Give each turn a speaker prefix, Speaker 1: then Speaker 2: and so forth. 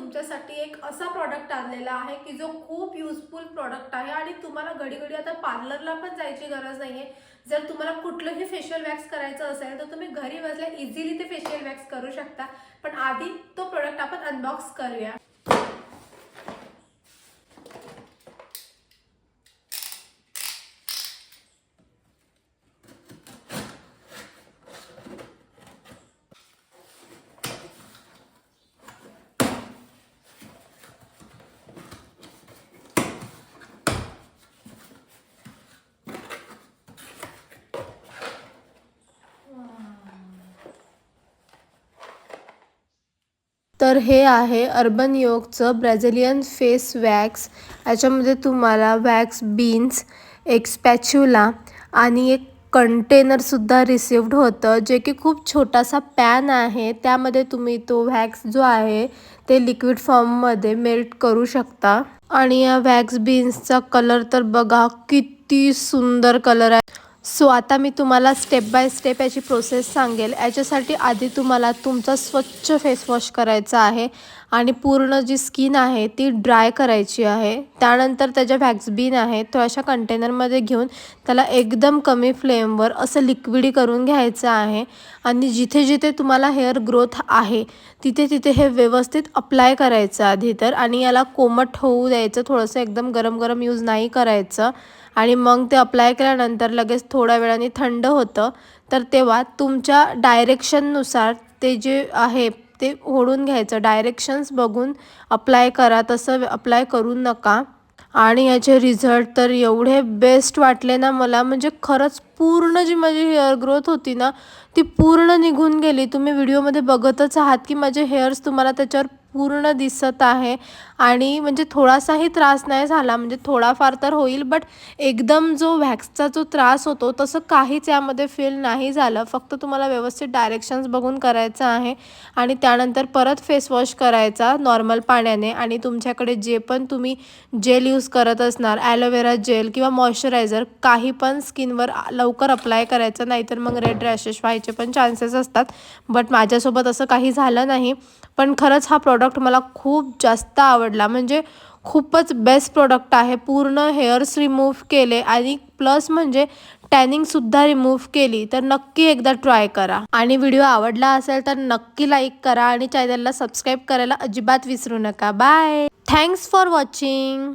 Speaker 1: तुमच्यासाठी एक असा प्रॉडक्ट आणलेला आहे की जो खूप युजफुल प्रॉडक्ट आहे आणि तुम्हाला घडी घडी आता पार्लरला पण जायची गरज नाहीये। जर तुम्हाला कुठलंही फेशियल वॅक्स करायचं असेल तर तुम्ही घरी बसल्या इझिली ते फेशियल वॅक्स करू शकता। पण आधी तो प्रोडक्ट आपण अनबॉक्स करूया। तर हे आहे अर्बन योगचं ब्राझिलियन फेस वॅक्स। याच्यामध्ये तुम्हाला वॅक्स बीन्स, एक स्पॅच्युला आणि एक कंटेनरसुद्धा रिसिव्ड होतं, जे की खूप छोटासा पॅन आहे। त्यामध्ये तुम्ही तो वॅक्स जो आहे ते लिक्विड फॉर्ममध्ये मेल्ट करू शकता। आणि या वॅक्स बीन्सचा कलर तर बघा किती सुंदर कलर आहे। सो आता मी तुम्हाला स्टेप बाय स्टेप याची प्रोसेस सांगेल। याच्यासाठी आधी तुम्हाला तुमचा स्वच्छ फेस वॉश करायचा आहे आणि पूर्ण जी स्किन आहे ती ड्राय करायची आहे। त्यानंतर त्याच्या वॅक्स बीन आहे तो अशा कंटेनरमध्ये घेऊन त्याला एकदम कमी फ्लेमवर असं लिक्विडी करून घ्यायचं आहे। आणि जिथे जिथे तुम्हाला हेअर ग्रोथ आहे तिथे तिथे हे व्यवस्थित अप्लाय करायचं आधी तर, आणि याला कोमट होऊ द्यायचं, थोडंसं एकदम गरम गरम यूज नाही करायचं। आणि मग ते अप्लाय केल्यानंतर लगेच थोड्या वेळाने थंड होतं, तर तेव्हा तुमच्या डायरेक्शननुसार ते जे आहे ते ओढून घ्यायचं। डायरेक्शन्स बघून अप्लाय करा, तसं अप्लाय करू नका। आणि याचे रिझल्ट तर एवढे बेस्ट वाटले ना मला, म्हणजे खरंच पूर्ण जी माझी हेअर ग्रोथ होती ना ती पूर्ण निघून गेली। तुम्ही व्हिडिओमध्ये बघतच आहात की माझे हेअर्स तुम्हाला त्याच्यावर पूर्ण दिसत आहे। आणि म्हणजे थोडासाही त्रास नाही झाला, म्हणजे थोडाफार तर होईल बट एकदम जो वॅक्सचा जो त्रास होतो तसं काहीच यामध्ये फील नाही झालं। फक्त तुम्हाला व्यवस्थित डायरेक्शन्स बघून करायचं आहे आणि त्यानंतर परत फेस वॉश करायचा नॉर्मल पाण्याने। आणि तुमच्याकडे जे पण तुम्ही जेल यूज करत असणार, ॲलोवेरा जेल किंवा मॉइश्चरायझर, काही पण स्किनवर लवकर अप्लाय करायचं, नाहीतर मग रेड रॅशेस व्हायचे पण चान्सेस असतात। बट माझ्यासोबत असं काही झालं नाही। पण खरंच हा प्रॉडक्ट मला खूप जास्त आवडला, म्हणजे खूपच बेस्ट प्रॉडक्ट आहे। पूर्ण हेअर्स रिमूव्ह केले आणि प्लस म्हणजे टॅनिंगसुद्धा रिमूव्ह केली। तर नक्की एकदा ट्राय करा आणि व्हिडिओ आवडला असेल तर नक्की लाईक करा आणि चॅनलला सबस्क्राईब करायला अजिबात विसरू नका। Bye, thanks for watching.